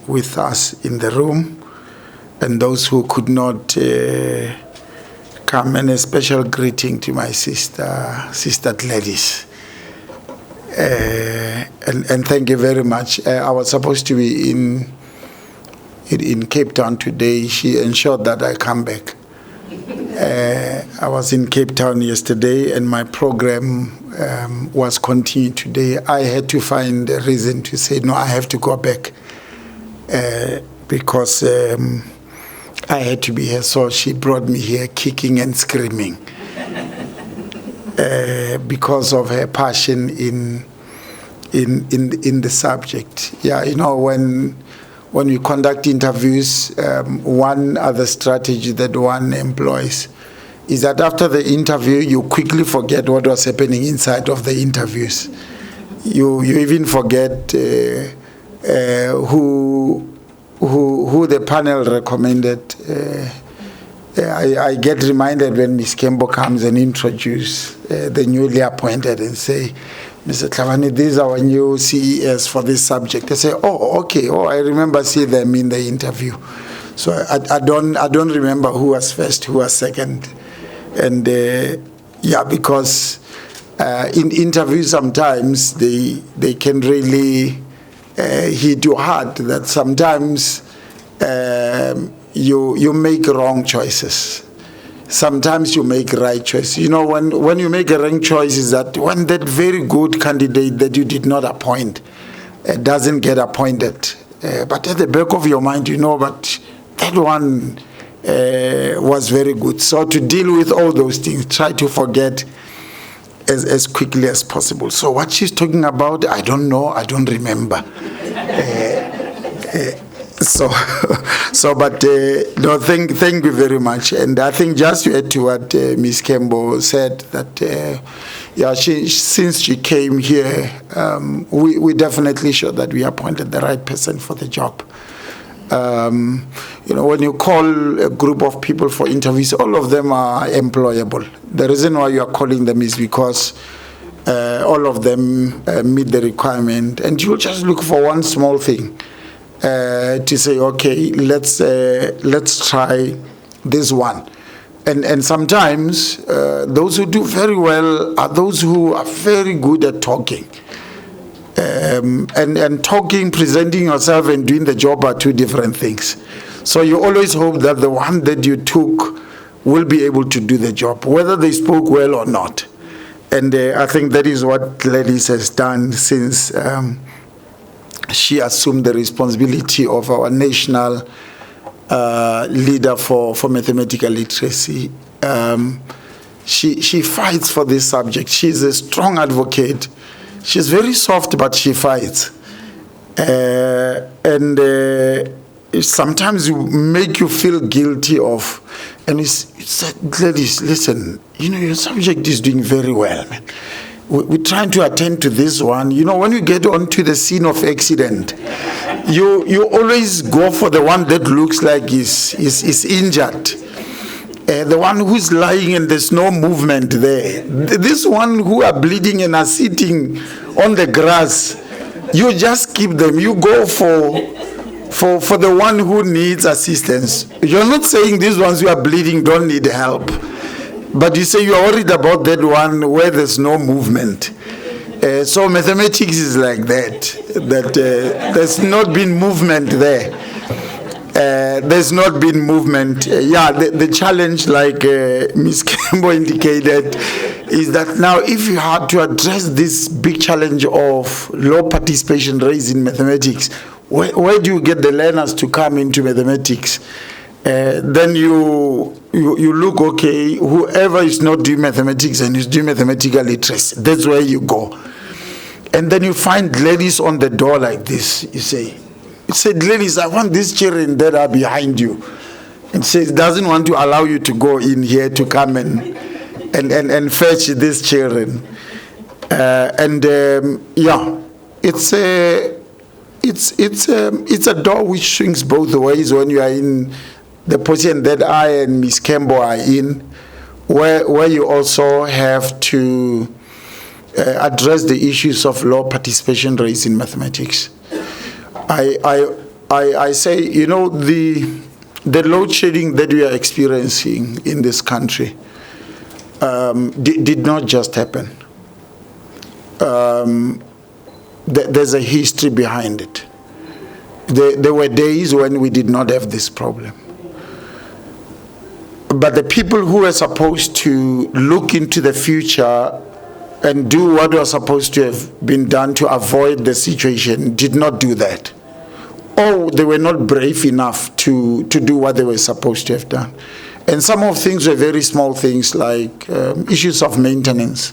with us in the room and those who could not come, and a special greeting to my sister Gladys. And thank you very much. I was supposed to be in Cape Town today. She ensured that I come back. I was in Cape Town yesterday, and my program was continued today. I had to find a reason to say, no, I have to go back because I had to be here. So she brought me here kicking and screaming because of her passion in the subject. Yeah, you know, when we conduct interviews, one other strategy that one employs is that after the interview, you quickly forget what was happening inside of the interviews. You even forget who the panel recommended. I get reminded when Ms. Kembo comes and introduce the newly appointed and say, Mr. Tlhabane, these are our new CES for this subject. I say, oh, okay. Oh, I remember seeing them in the interview. So I don't remember who was first, who was second. And yeah, because in interviews sometimes they can really hit you hard, that sometimes you make wrong choices. Sometimes you make right choices. You know, when you make a wrong choice is that when that very good candidate that you did not appoint doesn't get appointed. But at the back of your mind, you know, but that one was very good. So to deal with all those things, try to forget as quickly as possible. So what she's talking about, I don't know, I don't remember. But no, thank you very much. And I think just to add to what Ms. Kembo said, that yeah, since she came here, we definitely showed that we appointed the right person for the job. You know, when you call a group of people for interviews, all of them are employable. The reason why you are calling them is because all of them meet the requirement, and you just look for one small thing. To say, okay, let's try this one, and sometimes those who do very well are those who are very good at talking, and talking, presenting yourself, and doing the job are two different things. So you always hope that the one that you took will be able to do the job, whether they spoke well or not. And I think that is what Gladys has done since. She assumed the responsibility of our national leader for mathematical literacy. She fights for this subject. She's a strong advocate. She's very soft, but she fights. And sometimes you make you feel guilty of, and it's Gladys, listen, you know, your subject is doing very well, man. We're trying to attend to this one. You know, when you get onto the scene of accident, you always go for the one that looks like is injured. The one who's lying and there's no movement there. This one who are bleeding and are sitting on the grass, you just keep them. You go for the one who needs assistance. You're not saying these ones who are bleeding don't need help. But you say you are worried about that one where there's no movement. So mathematics is like that there's not been movement there. There's not been movement. Yeah, the challenge, like Ms. Kembo indicated, is that now if you had to address this big challenge of low participation rates in mathematics, where do you get the learners to come into mathematics? Then you look, okay, whoever is not doing mathematics and is doing mathematical literacy, that's where you go. And then you find ladies on the door like this. You say, ladies, I want these children that are behind you. And says doesn't want to allow you to go in here to come and fetch these children. Yeah, it's a door which swings both ways when you are in the position that I and Ms. Kembo are in, where you also have to address the issues of low participation rates in mathematics. I I say, you know, the load shedding that we are experiencing in this country did not just happen. There's a history behind it. There were days when we did not have this problem. But the people who were supposed to look into the future and do what was supposed to have been done to avoid the situation did not do that. Or they were not brave enough to do what they were supposed to have done. And some of things were very small things like issues of maintenance,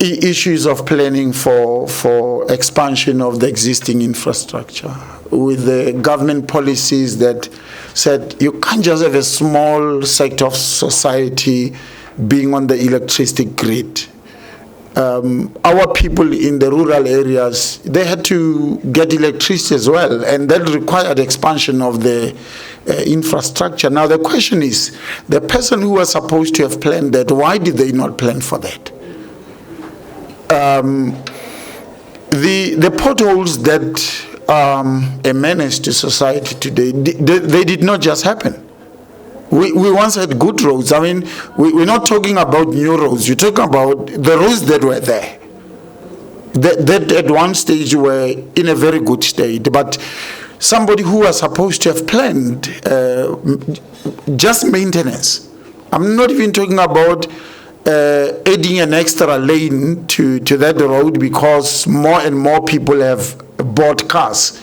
issues of planning for expansion of the existing infrastructure, with the government policies that said you can't just have a small sector of society being on the electricity grid. Our people in the rural areas, they had to get electricity as well, and that required expansion of the infrastructure. Now the question is, the person who was supposed to have planned that, why did they not plan for that? The potholes that are a menace to society today, they did not just happen. We once had good roads. I mean, we're not talking about new roads. We're talking about the roads that were there. That at one stage were in a very good state. But somebody who was supposed to have planned just maintenance. I'm not even talking about adding an extra lane to that road because more and more people have bought cars.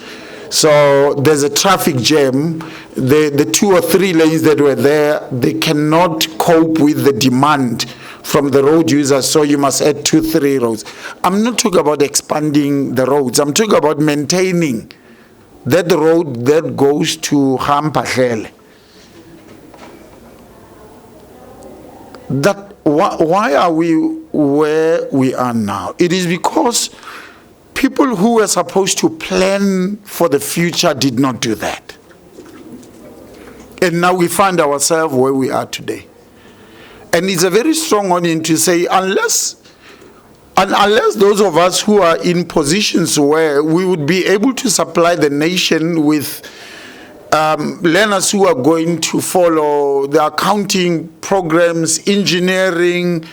So there's a traffic jam. The 2 or 3 lanes that were there, they cannot cope with the demand from the road users, so you must add 2, 3 roads. I'm not talking about expanding the roads. I'm talking about maintaining that road that goes to Hampahele. Why are we where we are now? It is because people who were supposed to plan for the future did not do that. And now we find ourselves where we are today. And it's a very strong warning to say, unless those of us who are in positions where we would be able to supply the nation with learners who are going to follow the accounting programs, engineering,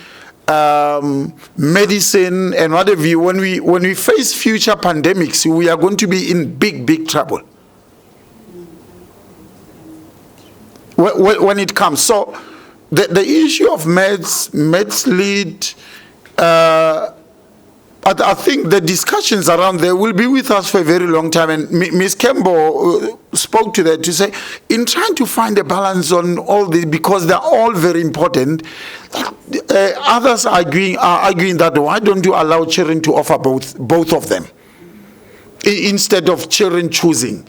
medicine, and what have you, when we face future pandemics, we are going to be in big trouble. When it comes. So the issue of meds lead, I think the discussions around there will be with us for a very long time. And Ms. Kembo spoke to that to say, in trying to find a balance on all this, because they're all very important, others are arguing that why don't you allow children to offer both of them instead of children choosing?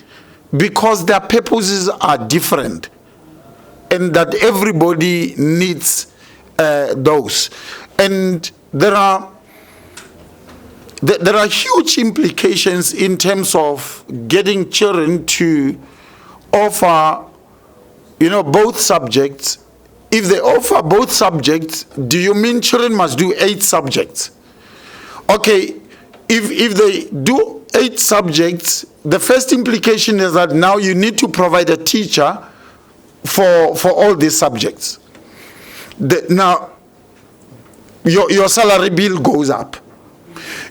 Because their purposes are different. And that everybody needs those. And there are huge implications in terms of getting children to offer, both subjects. If they offer both subjects, do you mean children must do 8 subjects? Okay, if they do 8 subjects, the first implication is that now you need to provide a teacher for all these subjects. Now, your salary bill goes up.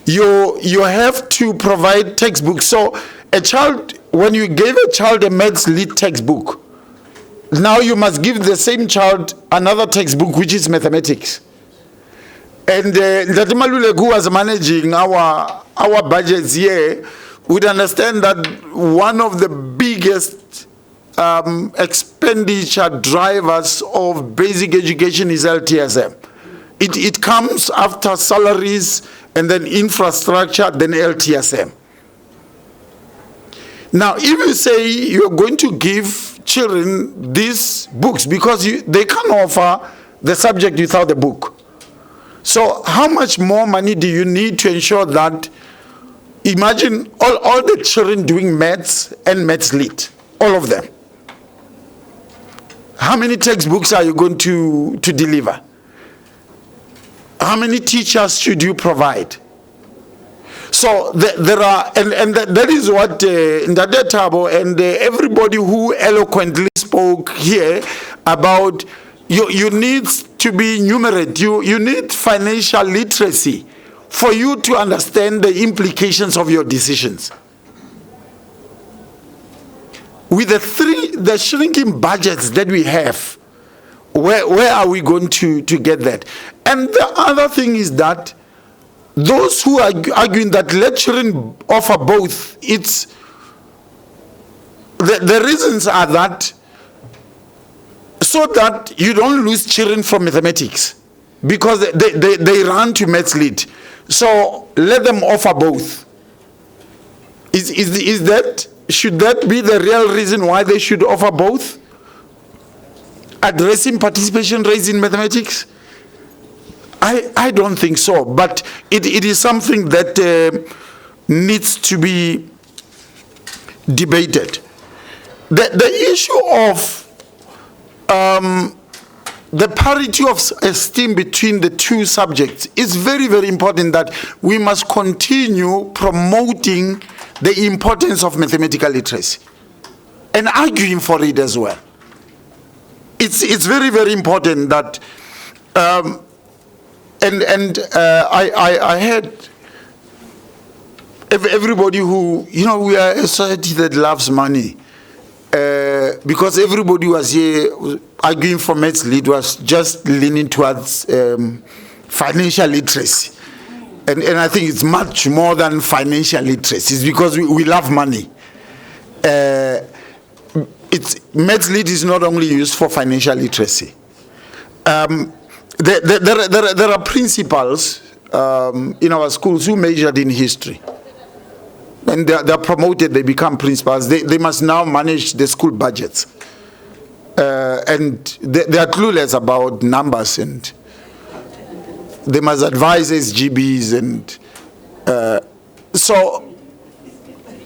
You have to provide textbooks. So a child, when you gave a child a maths lit textbook, now you must give the same child another textbook, which is mathematics. And Ndatimalule, who was managing our budgets here, would understand that one of the biggest expenditure drivers of basic education is LTSM. It comes after salaries and then infrastructure, then LTSM. Now, if you say you're going to give children these books because they can't offer the subject without the book. So how much more money do you need to ensure that, imagine all the children doing maths and maths lit, all of them. How many textbooks are you going to deliver? How many teachers should you provide? So there are, and that is what Ndade Thabo and everybody who eloquently spoke here about. You need to be numerate. You need financial literacy for you to understand the implications of your decisions. With the shrinking budgets that we have, where are we going to get that? And the other thing is that those who are arguing that let children offer both, the reasons are that so that you don't lose children from mathematics, because they run to maths lead. So let them offer both. Should that be the real reason why they should offer both? Addressing participation rates in mathematics? I don't think so, but it is something that needs to be debated. The issue of the parity of esteem between the two subjects is very, very important, that we must continue promoting the importance of mathematical literacy and arguing for it as well. It's very, very important that I heard everybody who, we are a society that loves money. Because everybody was here arguing for maths lead was just leaning towards financial literacy. And I think it's much more than financial literacy. It's because we love money. Maths lead is not only used for financial literacy. There are principals in our schools who majored in history. And they're promoted, they become principals. They must now manage the school budgets. And they are clueless about numbers, and they must advise SGBs. And so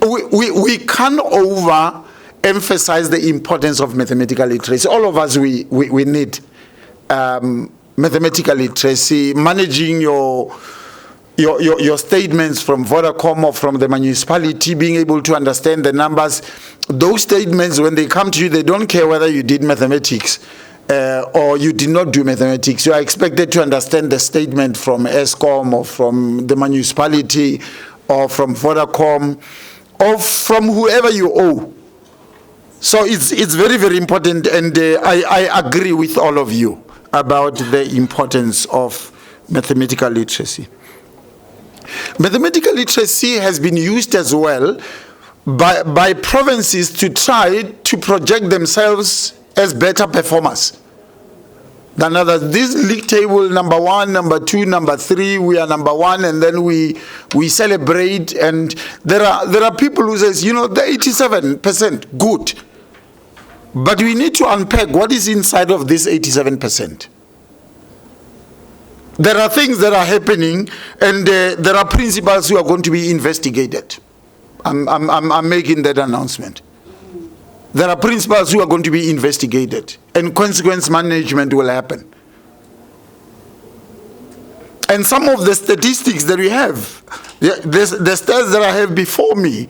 we can't overemphasize the importance of mathematical literacy. All of us, we need mathematical literacy, managing your statements from Vodacom or from the municipality, being able to understand the numbers. Those statements, when they come to you, they don't care whether you did mathematics or you did not do mathematics. You are expected to understand the statement from ESCOM or from the municipality or from Vodacom or from whoever you owe. So it's very, very important, and I agree with all of you about the importance of mathematical literacy. Mathematical literacy has been used as well by provinces to try to project themselves as better performers than others. This league table, number 1, number 2, number 3, we are number 1, and then we celebrate. And there are people who says, the 87%, good. But we need to unpack what is inside of this 87%. There are things that are happening, and there are principals who are going to be investigated. I'm making that announcement. There are principals who are going to be investigated, and consequence management will happen. And some of the statistics that we have, the stats that I have before me,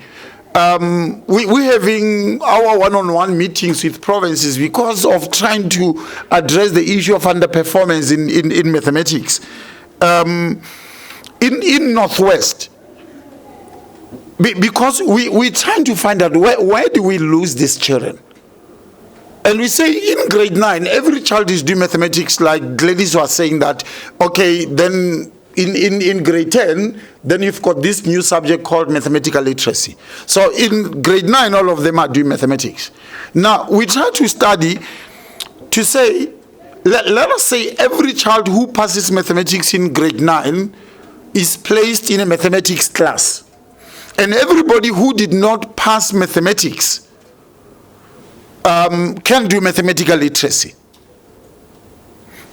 we're having our one-on-one meetings with provinces because of trying to address the issue of underperformance in mathematics. In Northwest, because we're trying to find out where do we lose these children. And we say in grade 9, every child is doing mathematics, like Gladys was saying that, okay, then in grade 10, then you've got this new subject called mathematical literacy. So in grade 9, all of them are doing mathematics. Now, we try to study to say, let us say every child who passes mathematics in grade 9 is placed in a mathematics class. And everybody who did not pass mathematics can do mathematical literacy.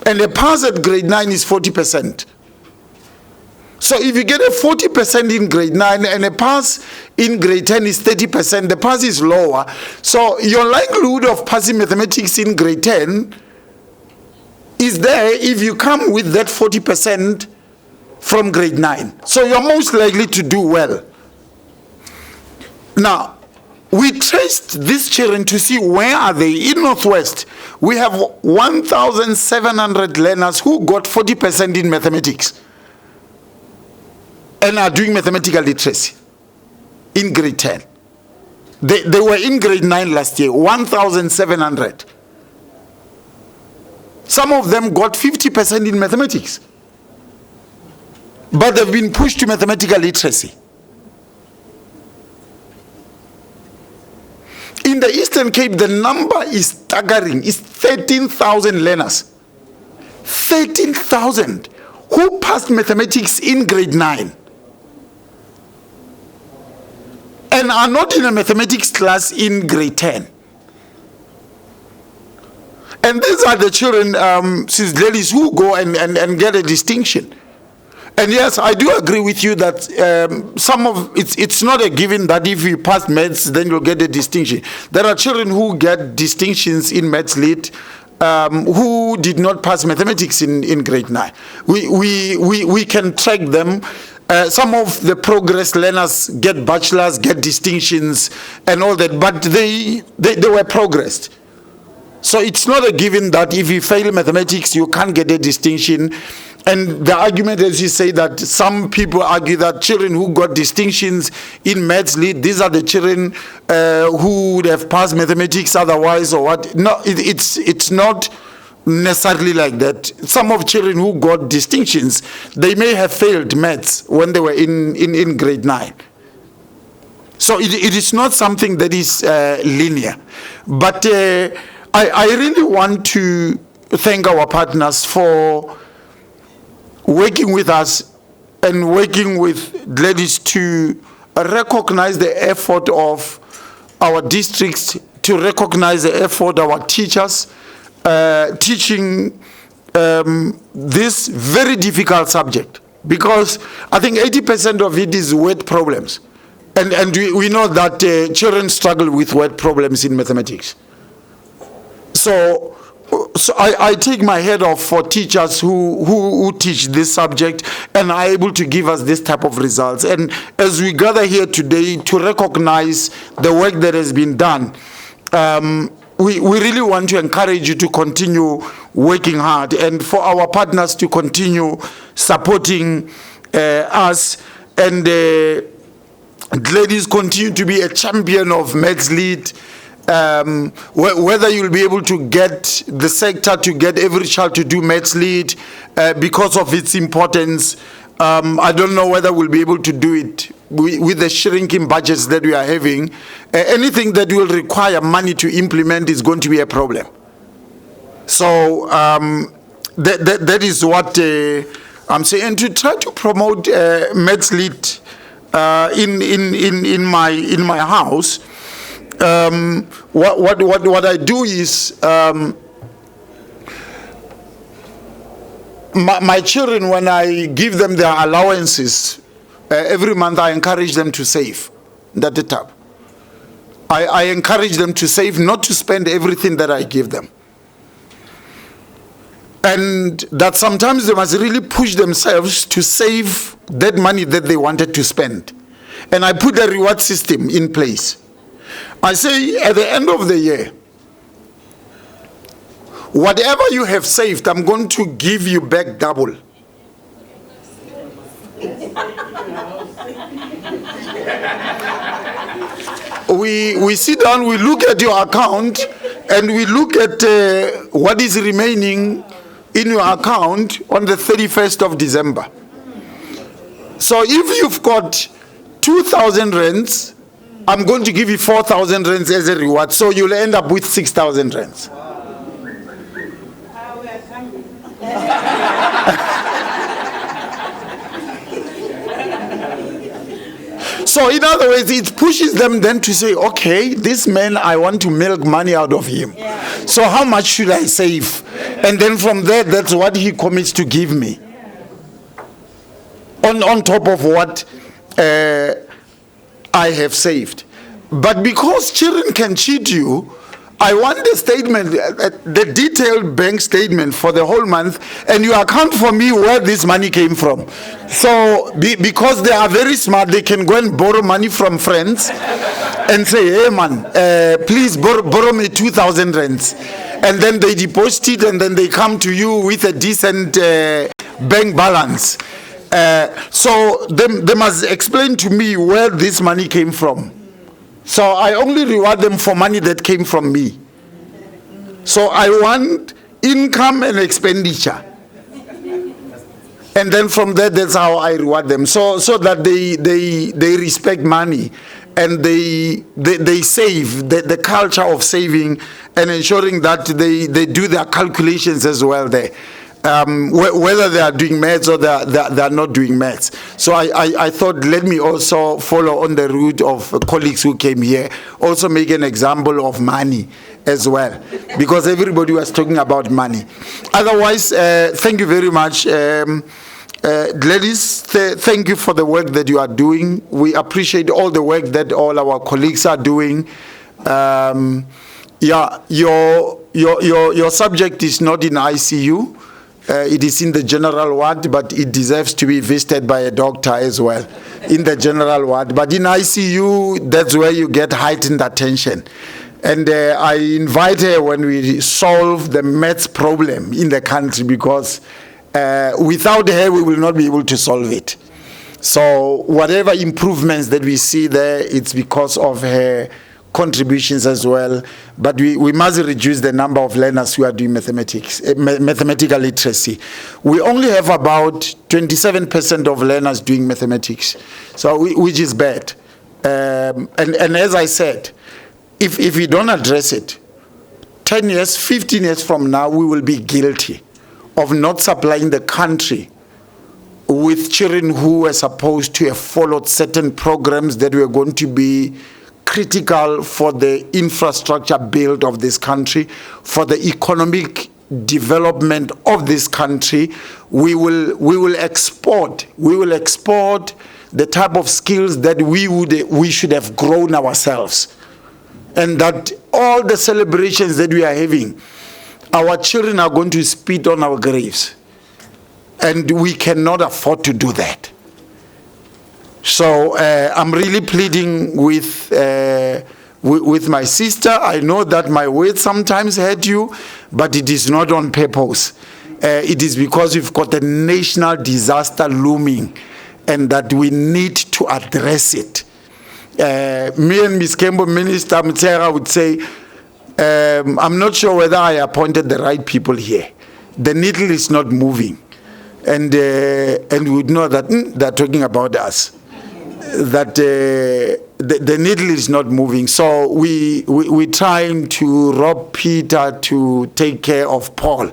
And a pass at grade 9 is 40%. So if you get a 40% in grade 9 and a pass in grade 10 is 30%, the pass is lower. So your likelihood of passing mathematics in grade 10 is there if you come with that 40% from grade 9. So you're most likely to do well. Now, we traced these children to see where are they. In Northwest, we have 1,700 learners who got 40% in mathematics and are doing mathematical literacy in grade 10. They were in grade 9 last year, 1,700. Some of them got 50% in mathematics, but they've been pushed to mathematical literacy. In the Eastern Cape, the number is staggering. It's 13,000 learners. 13,000 who passed mathematics in grade 9 and are not in a mathematics class in grade 10. And these are the children, sis ladies, who go and get a distinction. And yes, I do agree with you that it's not a given that if you pass maths, then you'll get a distinction. There are children who get distinctions in maths lit who did not pass mathematics in grade 9. We can track them. Some of the progress learners get bachelors, get distinctions and all that, but they were progressed. So it's not a given that if you fail mathematics, you can't get a distinction. And the argument, as you say, that some people argue that children who got distinctions in maths lit, these are the children who would have passed mathematics otherwise, or what? No, it's not necessarily like that. Some of children who got distinctions, they may have failed maths when they were in grade 9. So it is not something that is linear. But I really want to thank our partners for working with us and working with ladies to recognize the effort of our districts, to recognize the effort of our teachers teaching this very difficult subject, because I think 80% of it is word problems, and we know that children struggle with word problems in mathematics. So I take my head off for teachers who teach this subject and are able to give us this type of results. And as we gather here today to recognize the work that has been done, we really want to encourage you to continue working hard, and for our partners to continue supporting us, and ladies continue to be a champion of Maths Lit. Whether you'll be able to get the sector to get every child to do Maths Lit because of its importance. I don't know whether we'll be able to do it with the shrinking budgets that we are having. Anything that will require money to implement is going to be a problem. So that is what I'm saying. And to try to promote Maths Lit in my house. What I do is my children, when I give them their allowances every month, I encourage them to save. That's the tab. I encourage them to save, not to spend everything that I give them. And that sometimes they must really push themselves to save that money that they wanted to spend. And I put a reward system in place. I say at the end of the year, whatever you have saved, I'm going to give you back double. We sit down, we look at your account, and we look at what is remaining in your account on the 31st of December. So if you've got 2,000 rands, I'm going to give you 4,000 rands as a reward, so you'll end up with 6,000 rands. So in other words, it pushes them then to say, okay, this man, I want to milk money out of him. Yeah. So how much should I save? And then from there, that's what he commits to give me. On top of what I have saved. But because children can cheat you, I want the statement, the detailed bank statement for the whole month, and you account for me where this money came from. So, because they are very smart, they can go and borrow money from friends and say, hey man, please borrow me 2,000 rands. And then they deposit it, and then they come to you with a decent bank balance. So they must explain to me where this money came from. So I only reward them for money that came from me. So I want income and expenditure. And then from there, that's how I reward them. So that they respect money, and they save, the culture of saving and ensuring that they do their calculations as well there. Whether they are doing maths or they are not doing maths. So I thought, let me also follow on the route of colleagues who came here, also make an example of money as well, because everybody was talking about money. Otherwise, thank you very much. Ladies, thank you for the work that you are doing. We appreciate all the work that all our colleagues are doing. Yeah, your subject is not in ICU. It is in the general ward, but it deserves to be visited by a doctor as well in the general ward. But in ICU, that's where you get heightened attention. And I invite her when we solve the maths problem in the country, because without her, we will not be able to solve it. So whatever improvements that we see there, it's because of her contributions as well. But we must reduce the number of learners who are doing mathematics, mathematical literacy. We only have about 27% of learners doing mathematics, so which is bad. And as I said, if we don't address it, 10 years, 15 years from now, we will be guilty of not supplying the country with children who were supposed to have followed certain programs that were going to be critical for the infrastructure build of this country, for the economic development of this country. We will export the type of skills that we should have grown ourselves, and that all the celebrations that we are having, our children are going to spit on our graves, and we cannot afford to do that. So I'm really pleading with my sister. I know that my words sometimes hurt you, but it is not on purpose. It is because we've got a national disaster looming, and that we need to address it. Me and Ms. Kembo, Minister Mtsera, would say, I'm not sure whether I appointed the right people here. The needle is not moving, and we would know that they're talking about us. That the needle is not moving. So we're trying to rob Peter to take care of Paul.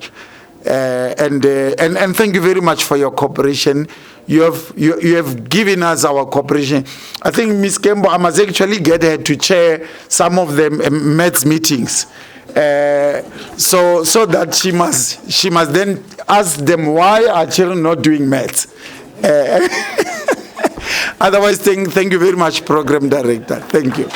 And thank you very much for your cooperation. You have given us our cooperation. I think Ms. Kembo, I must actually get her to chair some of the maths meetings, so that she must then ask them why are children not doing maths. Otherwise, thank you very much, Program Director. Thank you.